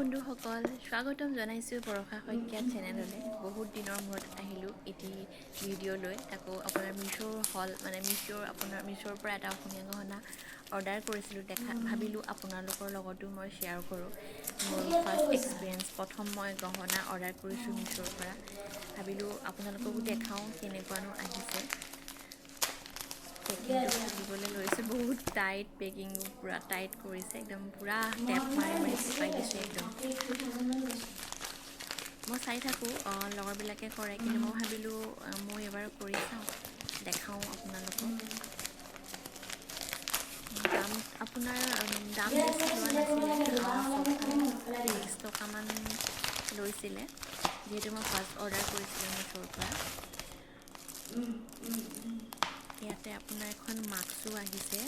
বন্ধুসকল স্বাগতম জনাইছোঁ বৰষা শইকীয়া চেনেললৈ বহুত দিনৰ মূৰত আহিলোঁ এটি ভিডিঅ' লৈ তাকো আপোনাৰ মিশ্ব'ৰ পৰা এটা অসমীয়া গহনা অৰ্ডাৰ কৰিছিলোঁ ভাবিলোঁ আপোনালোকৰ লগতো মই শ্বেয়াৰ কৰোঁ মোৰ ফাৰ্ষ্ট এক্সপিৰিয়েঞ্চ প্ৰথম মই গহনা অৰ্ডাৰ কৰিছোঁ মিশ্ব'ৰ পৰা ভাবিলোঁ আপোনালোককো দেখাওঁ কেনেকুৱানো আহিছে পেকিংটো খুলিবলৈ লৈছে বহুত টাইট পেকিং পুৰা টাইট কৰিছে একদম পুৰা টেপ মাৰি চিপাই দিছে একদম মই চাই থাকোঁ লগৰবিলাকে কৰে কিন্তু মই ভাবিলোঁ মই এবাৰ কৰি চাওঁ দেখাওঁ আপোনালোকক আপোনাৰ দাম বেছি লোৱা নাছিলে চবটো 30 টকামান লৈছিলে যিহেতু মই ফাৰ্ষ্ট অৰ্ডাৰ কৰিছিলোঁ মিশ্ব'ৰ পৰা ইয়াতে আপোনাৰ এখন মাস্কো আহিছে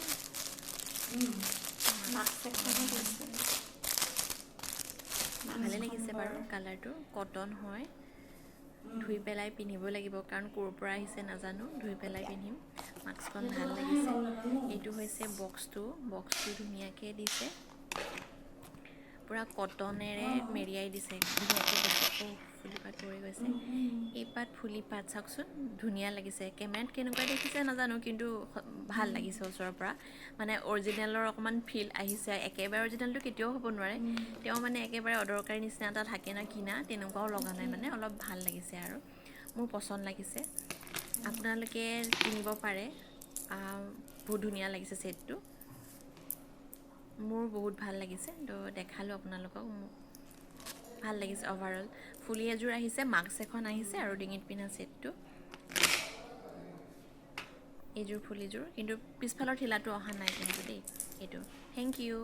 ভালে লাগিছে বাৰু কালাৰটো কটন হয় ধুই পেলাই পিন্ধিব লাগিব কাৰণ ক'ৰ পৰা আহিছে নাজানো ধুই পেলাই পিন্ধিম মাস্কখন ভাল লাগিছে এইটো হৈছে বক্সটো ধুনীয়াকৈ দিছে পুৰা কটনেৰে মেৰিয়াই দিছে ধুনীয়াকৈ দেখি ফুলিপাত পৰি গৈছে এই পাত ফুলিপাত চাওকচোন ধুনীয়া লাগিছে কেমেৰাত কেনেকুৱা দেখিছে নাজানো কিন্তু ভাল লাগিছে ওচৰৰ পৰা মানে অৰিজিনেলৰ অকণমান ফিল আহিছে একেবাৰে অৰিজিনেলটো কেতিয়াও হ'ব নোৱাৰে তেওঁ মানে একেবাৰে অদৰকাৰী নিচিনা এটা থাকে না কিনা তেনেকুৱাও লগা নাই মানে অলপ ভাল লাগিছে আৰু মোৰ পচন্দ লাগিছে আপোনালোকে কিনিব পাৰে বহুত ধুনীয়া লাগিছে ছেটটো মোৰ বহুত ভাল লাগিছে তো দেখালোঁ আপোনালোকক ভাল লাগিছে অভাৰঅল ফুলি এযোৰ আহিছে মাস্ক এখন আহিছে আৰু ডিঙিত পিন্ধা ছেটটো এইযোৰ ফুলিযোৰ কিন্তু পিছফালৰ ঠিলাটো অহা নাই কিন্তু দেই এইটো থেংক ইউ